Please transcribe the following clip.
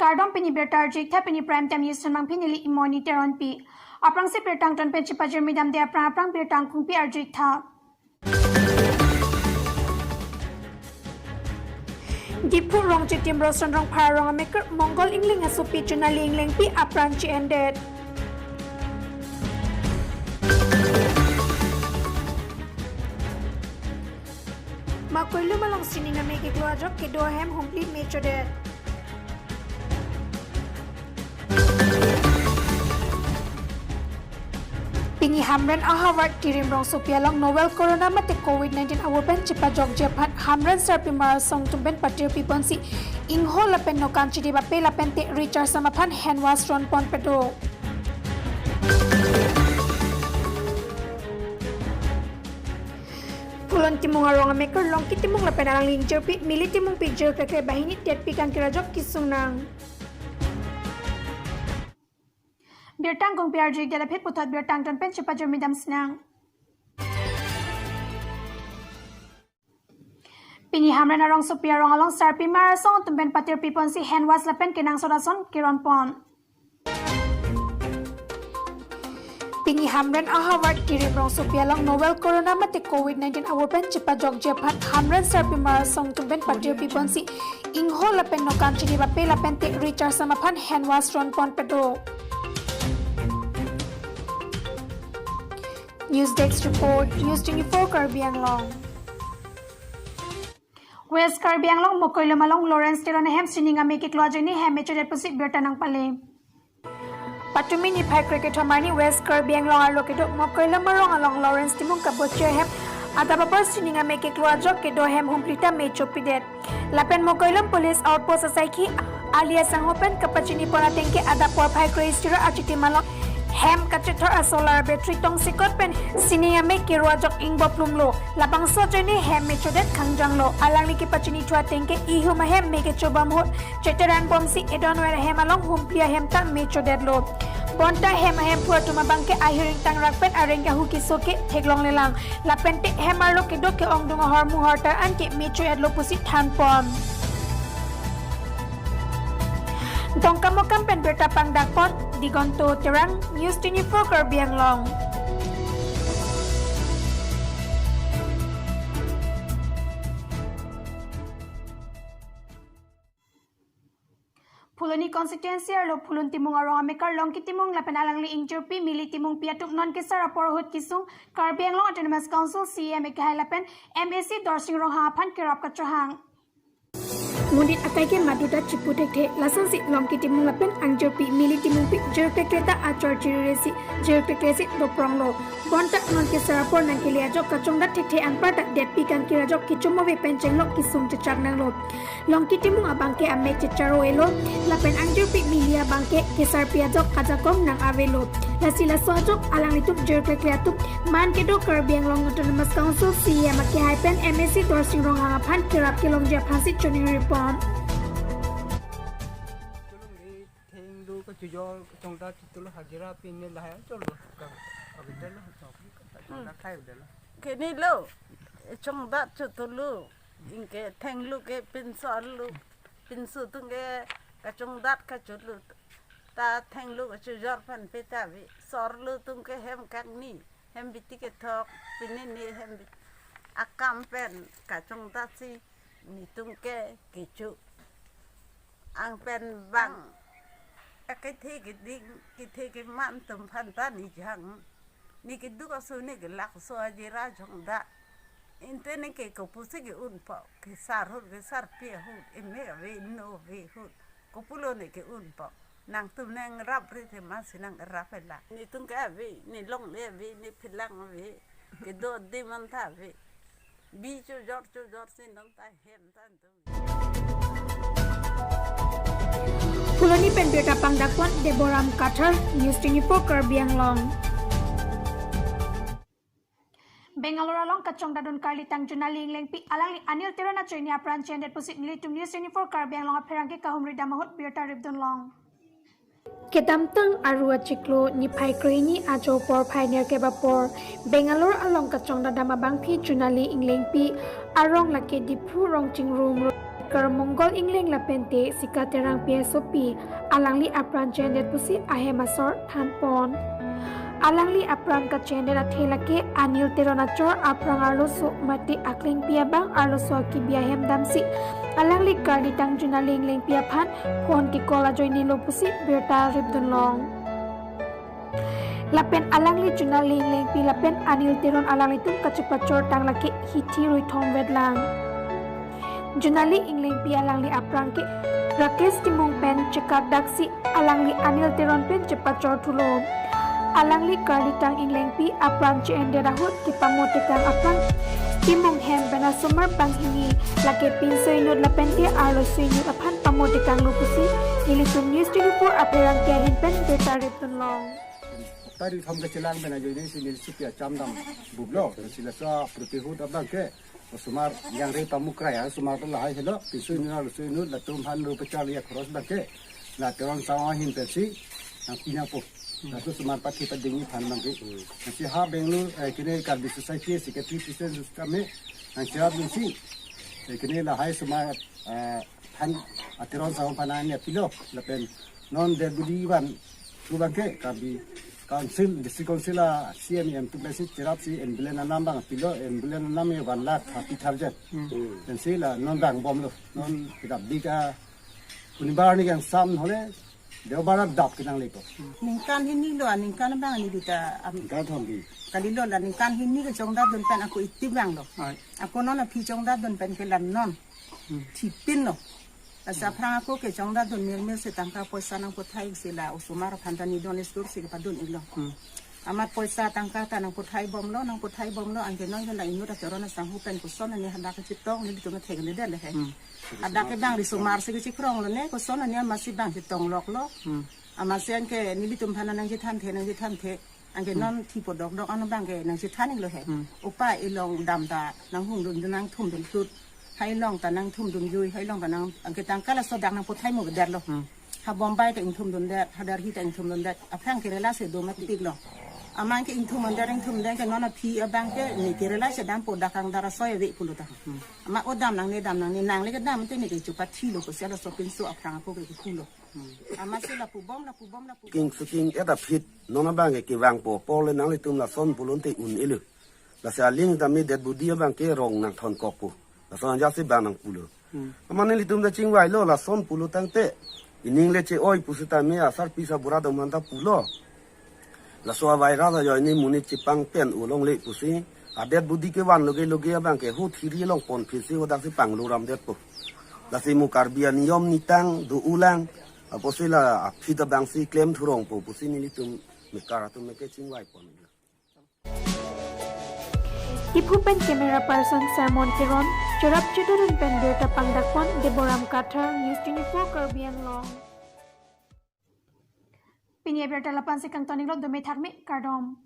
Kardom pini bertarjik tha pini prime time news mang pini li monitor on pi. Aprang si bertang ton pen chipajer midam de aprang bertang kung pi arjik tha. Dipu rong chitim rosan rong parong maker Mongol Ingling asupi junali Ingling pi aprang chi ended. Makoilu malong sininga meki kluajok ke dohem humpli mechode. Pingi hamren ahawat kirim rong sopialong novel corona mate COVID-19 awopen chipajok jepat hamren serpi marasong tumben patir piponsi ingho lapen nokan chidi bape lapen te richard samapan handwash ron pon pedo. Pulon timung arong maker long kitimung lapen arang linjer pi mili timung picture keke bahini tet pikan kirajok kisung nang. Bertang kong PRJ galapit putat bertang ton pen chipajer midam snang. Pini hamren arong supia rong along sarpi marasong tumben patir pipon si handwash lapen kenang sodason kiron pon. Pini hamren ahawat kirim rong supia long novel corona mate COVID-19 awopen chipajok jepat hamren sarpi marasong tumben patir pipon si ingho lapen nokan chini bape lapen te richard samapan handwash ron pon pedo. News Desk report, News 24 Karbi Anglong. West Karbi Anglong Mokoilo Malong Lawrence Tironehem Sininga Meki Klojini Hemicho Deposit Bertanang Pale. Patumi ni Pai Cricket Hamani West Karbi Anglong Alokedo Mokoilo Marong along Lawrence Timung Kaboche Hem Adababa Sininga Meki Klojok Kedo Hem Humplita Mecho Pidet. Lapen Mokoilo Police Outpost Asaiki alias Sangopen Kapachini Ponatengke Adapor Pai Cricket Achiti Malong Hem kacetor a solar battery tong sikot pen sininga me kirwajok ingbo plumlo labang sojeni hem mechodet kangjanglo alang niki pachini chua tengke ihuma hem meke chobam hot cheteran bomsi edonwer hem along humplia hem ta mechodet lo bonta hem puatuma bangke ahiring tang rakpen arengka huki soke theglong lelang lapente hem arlo ke doke ongdunga hormu horta anke mecho edlo pusi thanpon Dongkamokam pen bertapang dakpot digonto terang News 24 Karbi Anglong. Puloni constituency arlo pulun timung arong amekar long kitimung lapen alang li injurpi mili timung piatuk non kisar apor hut kisung Karbi Anglong Autonomous Council CM ekahai lapen MAC dorsing rong hapan kirap katrahang. Mundit ataike maduda ciputek the lasansi longki timung lapen angjurpi mili timung pi jerkekreta achor jiresi jerkekresi dopronglo bonta non kisarapor nang kiliajok kachongda the angparta detpi kan kirajok kichumowe penchenglo kisung chechak nanglo longki timung abangke ame checharo elo lapen angjurpi milia bangke kisar piajok kajakong nang avelo lasila sojok alang lituk jerkekreatuk man kedo Karbi Anglong Autonomous Council CM ke hypen MSC dorsing rong hangapan kirap kilong japhansi choni report Jujur congda titulu hajira pinil lah ya colo abidal lah khai udal kini lo congda titulu ingke tenglu ke pinsol lu pinsu tungke kacongdat kaculu ta tenglu kacujor pan petavi sorlu tungke hem kagni hem bitike thok pinini hem akam pen kacongdat si ni tungke kicu ang pen bang cái thế cái man tầm phan ta ni jang ni cái đứa có số này cái lạc số gì ra trong đó internet cái cổ phụ cái un pa cái sar pia hút em mấy cái no về hút cổ phụ lô này cái un pa nàng tụm nàng rap rồi thì mà xin nàng rap phải là ni tung cái về ni long này về ni philang về cái đồ đi man ta về bi cho giọt xin nông ta hem ta Puloni pen bertapang dakpot Deboram Qatar News 24 Karbi Anglong. Bengaluru along kachong dadun karli tang junali ingling pi alang li anil tirana chini apran chen deposit militum News 24 Karbi Anglong apherangke kahumri damahut berta ribdun long. Kedamtang arua ciklo ni pai krini ajo por pioneer ke bapor Bengaluru along kachong dadama bangpi junali ingling pi arong lake dipu rong ching room ker Mongol Ingling la pente sikaterang PSOP alangli apran chendet pusi ahemasor thanpon alangli aprang ka chende na thelake anil teronachor aprang arlo so mati akling pia bang arlo so ki bia hem damsi alangli karli tang juna ling pia phan phone ki kola joini lo pusi berta ribdunlong lapen alangli juna ling pi lapen anil teron alangli tum kachupachor tang laki hithi roi thom wedlang junali ingling pi alangli aprang ke rakesh timong pen chekak daksi alangli anil teron pen chepachor thulo alangli karlitang ingling pi aprang chende rahut ki pamotekang aprang timong hem bena sumar panghini lake pin soinut lapente arlo soinut aphan pamotekang lupusi nilitum news 24 aperang kehin pen betarip tunlong tadi thom ke chelang bena joini sinil supia chamdam bublo silasa protihut abang ke sumar yang re pamukra ya sumar to lahai helo pisuinu latum han ru pechali ya cross bake la teron sawa hin pesi ang pinapo nasu sumar pati padingi than mangke si ha bengaluru kine Karbi society secretary system system ang siap misi kine lahai sumar than ateron sawa pananya pilo lapen non de budiwan rubangke Karbi Council, District Council, CMM, tu besi cerap si embelen enam bang, pilo embelen enam ye 1,30,000. Dan sila non bang bom lo, non kita bika unibar ni yang sam hole, dia barat dap kita lepo. Ningkan hini lo, ningkan bang ni kita Kan thombi. kali lo la ningkan hini ke jongda don pen aku itib bang lo. Aku non pi jongda don pen ke lan non. Tipin lo. Asa prang aku ke jongda don mil se tangka poisa nang puthai sila usumar phandani don istur se ke padun ilo. Amat poisa tangka tanang puthai bom lo nang puthai bom lo angke non la inu ta corona sang hupen kuson ni handa ke citong ni bitong theg ni den le he. Ada ke bang di sumar se ke cikrong lo ne kuson ni masih bang citong lok lo. Amasian ke ni bitum phanan nang citan the angke non tipo dok anu bang ke nang citan lo he. Upa ilong dam ta nang hung dun nang thum dun tutให้ลองตะนังทุ่มดุนยุยให้ลองตะนังอันเกตังกะละสดังนางพุทไทยหมู่แดดlo ha bombay te inthum dun dat ha dar hi te inthum dun dat apang ke rela se do ma tik lo amang ke inthum mandar inthum den ke nona phi abang ke ni ke rela se dam po dakang dara soy ve puluta ama odam nang ni nang le ke dam te ni ke chupat thi lo ko se la so pin so apang ko ke ku lo ama se la pu bom king suking eta phit nona bang ke wang po pol le nang le tum la son pulun te un ilu la sa ling da mi det budi bang ke rong nang thon kok pu la son ja se bang nang pulo amane li tum da ching wai lo la son pulo tang te ining le che oi pu ta me a sar pi sa bura da man ta pulo la so vai ra da yo ni muni chi pang pen u long le pu si a det budi ke wan lo ge bang ke hu thiri long pon phi si ho da si pang lu ram det pu la si mu Karbi niom ni tang du ulang apo sila a phi da bang si claim thurong pu si ni li tum me kara tum me ke ching wai pon Ipupen camera person Sermon Kiron, Cherap Chidurun Pen Berta Pangdakpon, Deboram Kathar, News 24 Karbi Anglong. Pinya Berta Lapan Sikang Toning Lo Dume Thakme, Kardom.